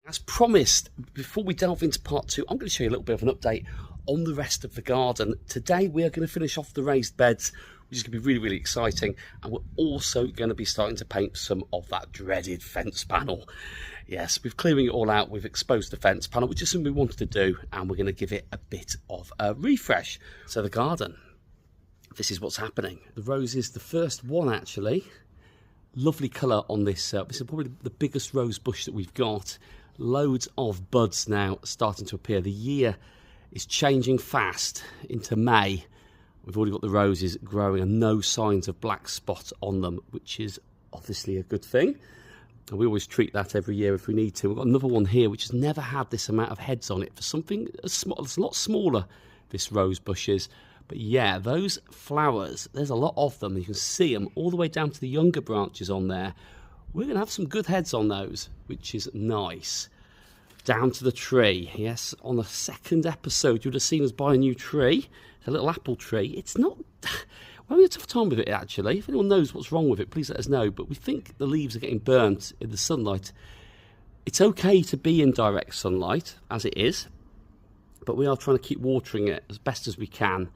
As promised, before we delve into part 2, I'm going to show you a little bit of an update on the rest of the garden. Today we are going to finish off the raised beds, which is going to be really, really exciting, and we're also going to be starting to paint some of that dreaded fence panel. Yes, we're clearing it all out, we've exposed the fence panel, which is something we wanted to do, and we're going to give it a bit of a refresh. So the garden, this is what's happening. The rose is the first one actually. Lovely colour on this. This is probably the biggest rose bush that we've got. Loads of buds now starting to appear. The year is changing fast into May. We've already got the roses growing and no signs of black spot on them, which is obviously a good thing. And we always treat that every year if we need to. We've got another one here which has never had this amount of heads on it for something small. It's a lot smaller, this rose bush is. But yeah, those flowers, there's a lot of them. You can see them all the way down to the younger branches on there. We're going to have some good heads on those, which is nice. Down to the tree. Yes, on the second episode, you would have seen us buy a new tree. It's a little apple tree. It's not... We're having a tough time with it, actually. If anyone knows what's wrong with it, please let us know. But we think the leaves are getting burnt in the sunlight. It's okay to be in direct sunlight, as it is. But we are trying to keep watering it as best as we can.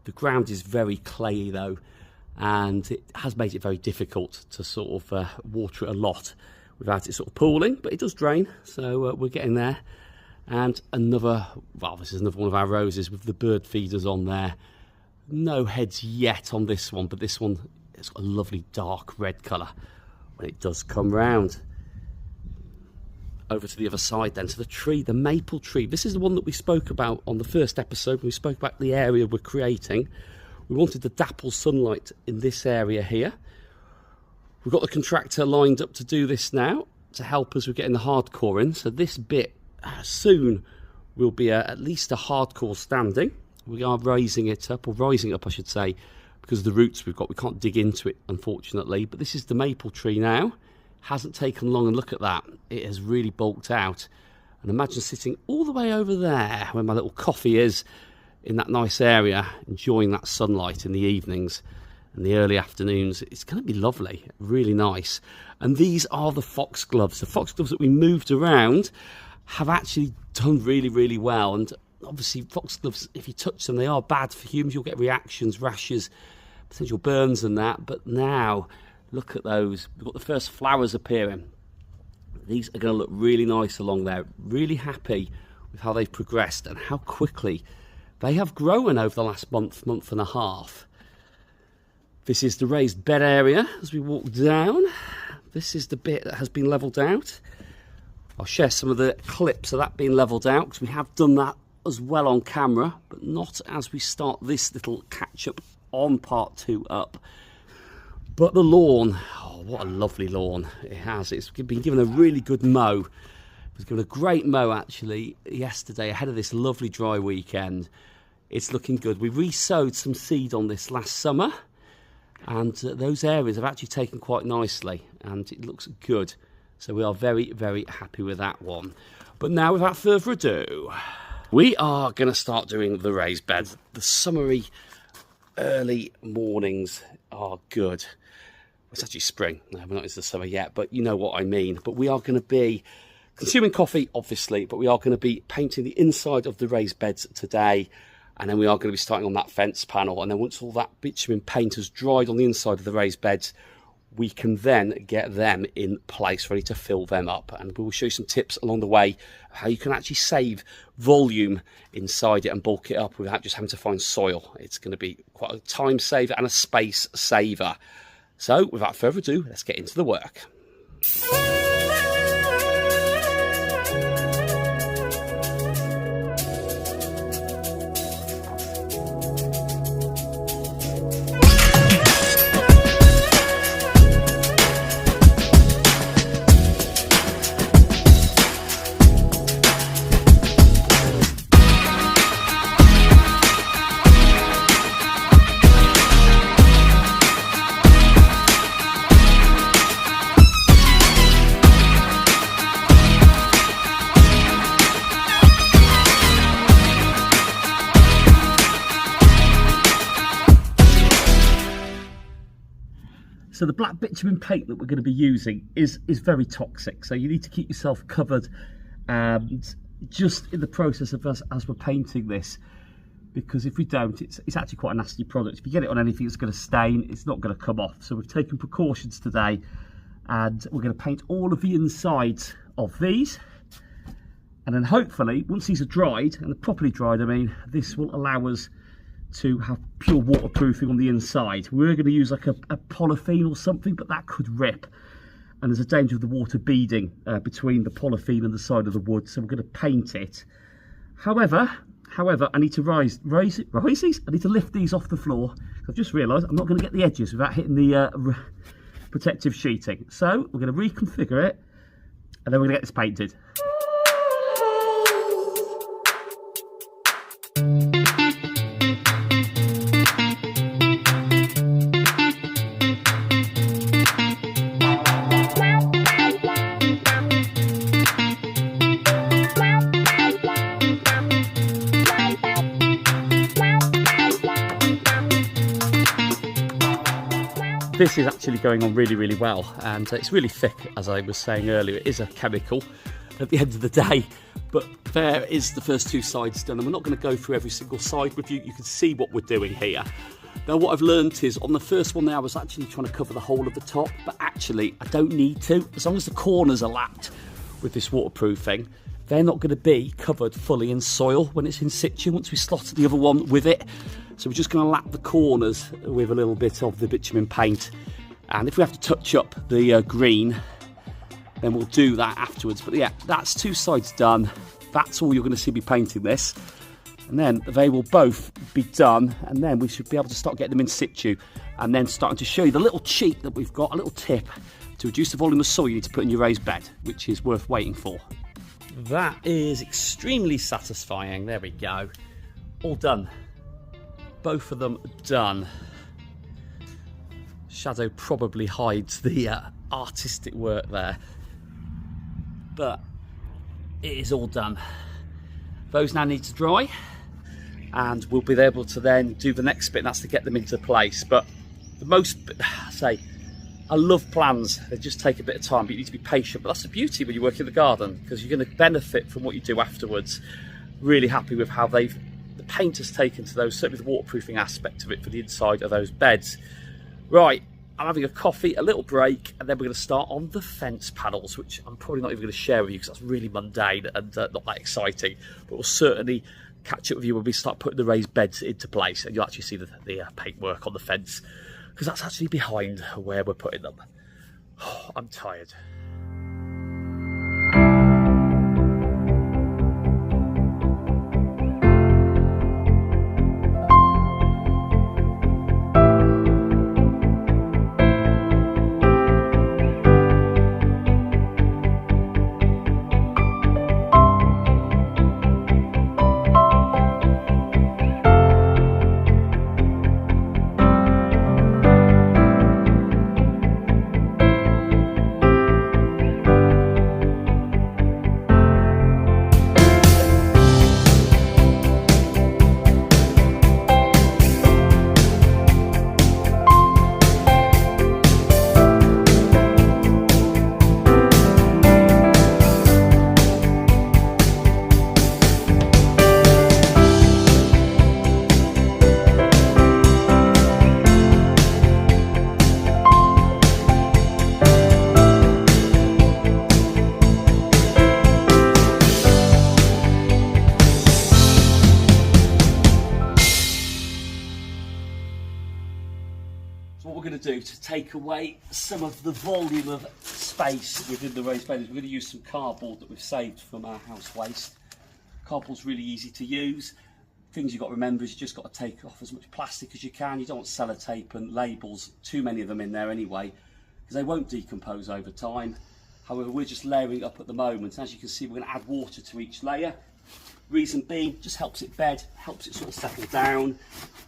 The ground is very clayey, though. And it has made it very difficult to sort of water it a lot without it sort of pooling, but it does drain, so we're getting there. And another, well, this is another one of our roses with the bird feeders on there. No heads yet on this one, but this one has got a lovely dark red colour when it does come round. Over to the other side then, to the tree, the maple tree. This is the one that we spoke about on the first episode when we spoke about the area we're creating. We wanted the dapple sunlight in this area here. We've got the contractor lined up to do this now to help us with getting the hardcore in. So this bit soon will be at least a hardcore standing. We are raising it up, or rising it up I should say, because of the roots we've got. We can't dig into it unfortunately, but this is the maple tree now. Hasn't taken long, and look at that. It has really bulked out. And imagine sitting all the way over there where my little coffee is, in that nice area, enjoying that sunlight in the evenings and the early afternoons. It's going to be lovely, really nice. And these are the foxgloves. The foxgloves that we moved around have actually done really, really well. And obviously foxgloves, if you touch them, they are bad for humans. You'll get reactions, rashes, potential burns and that. But now, look at those. We've got the first flowers appearing. These are going to look really nice along there. Really happy with how they've progressed and how quickly they have grown over the last month and a half. This is the raised bed area as we walk down. This is the bit that has been levelled out. I'll share some of the clips of that being levelled out because we have done that as well on camera, but not as we start this little catch-up on part 2 up. But the lawn, oh, what a lovely lawn it has. It's been given a really good mow. It was given a great mow actually yesterday ahead of this lovely dry weekend. It's looking good. We re-sowed some seed on this last summer, and those areas have actually taken quite nicely, and it looks good. So we are very, very happy with that one. But now, without further ado, we are going to start doing the raised beds. The summery early mornings are good. It's actually spring. No, we're not into the summer yet, but you know what I mean. But we are going to be consuming coffee, obviously, but we are going to be painting the inside of the raised beds today. And then we are going to be starting on that fence panel. And then once all that bitumen paint has dried on the inside of the raised beds, we can then get them in place, ready to fill them up. And we will show you some tips along the way of how you can actually save volume inside it and bulk it up without just having to find soil. It's going to be quite a time saver and a space saver. So without further ado, let's get into the work. So the black bitumen paint that we're going to be using is very toxic, so you need to keep yourself covered And just in the process of us as we're painting this, because if we don't, it's actually quite a nasty product. If you get it on anything, it's going to stain, it's not going to come off. So we've taken precautions today, and we're going to paint all of the insides of these. And then hopefully, once these are dried, and they're properly dried, I mean, this will allow us to have pure waterproofing on the inside. We're going to use like a polythene or something, but that could rip. And there's a danger of the water beading between the polythene and the side of the wood. So we're going to paint it. However, I need to raise these. I need to lift these off the floor. I've just realised I'm not going to get the edges without hitting the protective sheeting. So we're going to reconfigure it, and then we're going to get this painted. This is actually going on really, really well, and it's really thick, as I was saying earlier. It is a chemical at the end of the day, but there is the first two sides done, and we're not going to go through every single side with you. You can see what we're doing here. Now, what I've learnt is on the first one there, I was actually trying to cover the whole of the top, but actually I don't need to. As long as the corners are lapped with this waterproofing, they're not going to be covered fully in soil when it's in situ, once we slot the other one with it. So we're just going to lap the corners with a little bit of the bitumen paint, and if we have to touch up the green, then we'll do that afterwards. But yeah, that's two sides done. That's all you're going to see me painting this, and then they will both be done, and then we should be able to start getting them in situ, and then starting to show you the little cheat that we've got, a little tip to reduce the volume of soil you need to put in your raised bed, which is worth waiting for. That is extremely satisfying. There we go, all done. Both of them done. Shadow probably hides the artistic work there, but it is all done. Those now need to dry, and we'll be able to then do the next bit, and that's to get them into place. But the most, I love plans. They just take a bit of time, but you need to be patient. But that's the beauty when you work in the garden, because you're going to benefit from what you do afterwards. Really happy with how the paint has taken to those, certainly the waterproofing aspect of it for the inside of those beds. Right, I'm having a coffee, a little break, and then we're going to start on the fence panels, which I'm probably not even going to share with you because that's really mundane and not that exciting. But we'll certainly catch up with you when we start putting the raised beds into place, and you'll actually see the paint work on the fence, because that's actually behind where we're putting them. Oh, I'm tired. So what we're going to do to take away some of the volume of space within the raised bed is we're going to use some cardboard that we've saved from our house waste. Cardboard's really easy to use. Things you've got to remember is you just got to take off as much plastic as you can. You don't want sellotape and labels, too many of them in there anyway, because they won't decompose over time. However, we're just layering it up at the moment. As you can see, we're going to add water to each layer. Reason being, just helps it bed, helps it sort of settle down,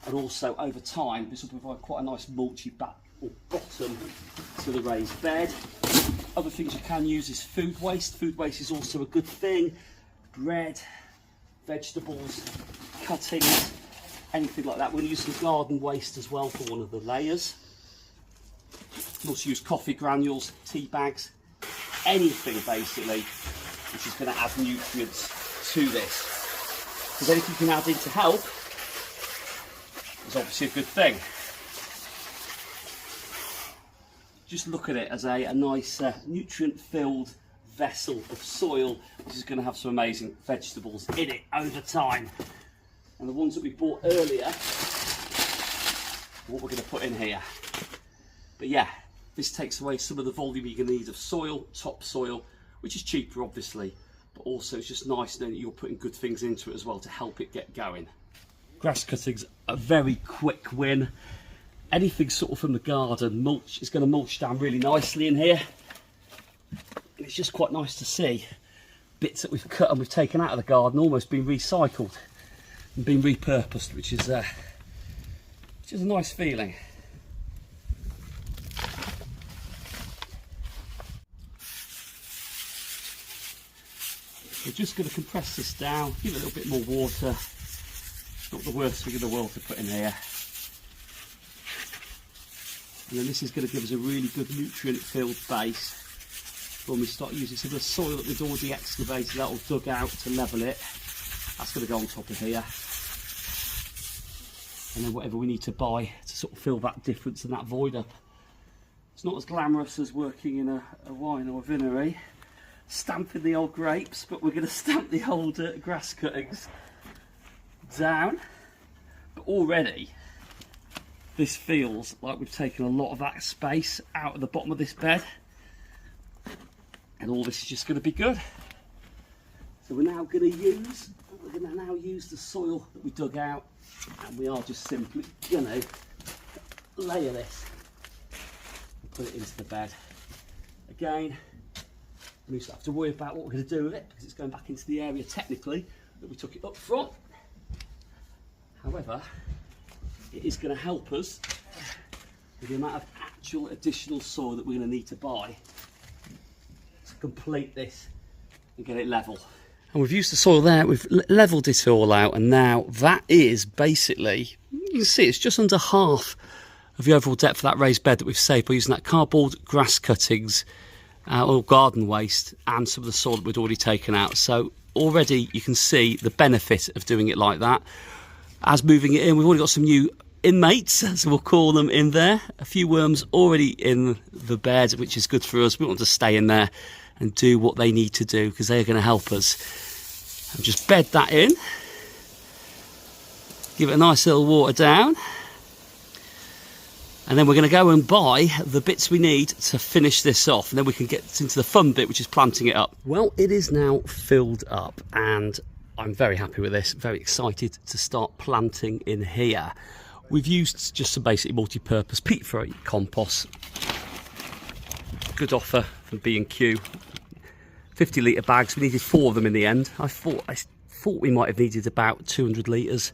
and also over time this will provide quite a nice mulchy back or bottom to the raised bed. Other things you can use is food waste. Food waste is also a good thing. Bread, vegetables, cuttings, anything like that. We're going to use some garden waste as well for one of the layers. You can also use coffee granules, tea bags, anything basically which is going to add nutrients to this. Because anything you can add in to help is obviously a good thing. Just look at it as a nice nutrient-filled vessel of soil, which is going to have some amazing vegetables in it over time. And the ones that we bought earlier, what we're going to put in here. But yeah, this takes away some of the volume you're going to need of soil, topsoil, which is cheaper obviously, but also it's just nice knowing that you're putting good things into it as well to help it get going. Grass cutting's a very quick win. Anything sort of from the garden, mulch is going to mulch down really nicely in here. It's just quite nice to see bits that we've cut and we've taken out of the garden almost being recycled and being repurposed, which is a nice feeling. We're just going to compress this down, give it a little bit more water. It's not the worst thing in the world to put in here. And then this is going to give us a really good nutrient-filled base when we start using some of the soil that we've already excavated out or dug out to level it. That's going to go on top of here. And then whatever we need to buy to sort of fill that difference and that void up. It's not as glamorous as working in a wine or a vinery, stamping the old grapes, but we're going to stamp the old grass cuttings down. But already, this feels like we've taken a lot of that space out of the bottom of this bed. And all this is just going to be good. So we're now going to use the soil that we dug out, and we are just simply going to layer this and put it into the bed. Again, we don't have to worry about what we're going to do with it because it's going back into the area technically that we took it up from. However, it is going to help us with the amount of actual additional soil that we're going to need to buy to complete this and get it level. And we've used the soil there, we've levelled it all out, and now that is basically, you can see it's just under half of the overall depth of that raised bed that we've saved by using that cardboard, grass cuttings, or garden waste, and some of the soil that we'd already taken out. So already you can see the benefit of doing it like that. As moving it in, we've already got some new inmates, as we'll call them, in there. A few worms already in the bed, which is good for us. We want to stay in there and do what they need to do because they're going to help us. And just bed that in. Give it a nice little water down. And then we're going to go and buy the bits we need to finish this off. And then we can get into the fun bit, which is planting it up. Well, it is now filled up and I'm very happy with this. Very excited to start planting in here. We've used just some basic multi-purpose peat-free compost. Good offer from B&Q. 50 litre bags. We needed 4 of them in the end. I thought we might have needed about 200 litres,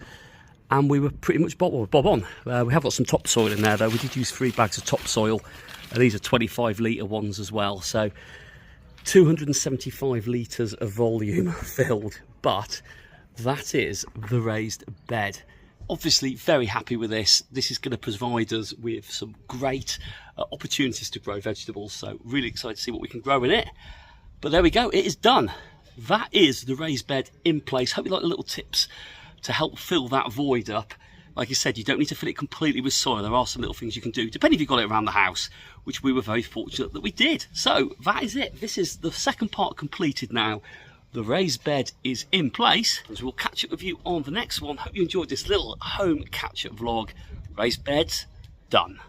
and we were pretty much bob on. We have got some topsoil in there though. We did use 3 bags of topsoil, and these are 25 litre ones as well. So 275 litres of volume filled, but that is the raised bed. Obviously very happy with this. This is going to provide us with some great opportunities to grow vegetables, so really excited to see what we can grow in it. But there we go, it is done. That is the raised bed in place. Hope you like the little tips to help fill that void up. Like I said, you don't need to fill it completely with soil. There are some little things you can do, depending if you've got it around the house, which we were very fortunate that we did. So that is it. This is the second part completed now. The raised bed is in place, and we'll catch up with you on the next one. Hope you enjoyed this little home catch-up vlog. Raised beds done.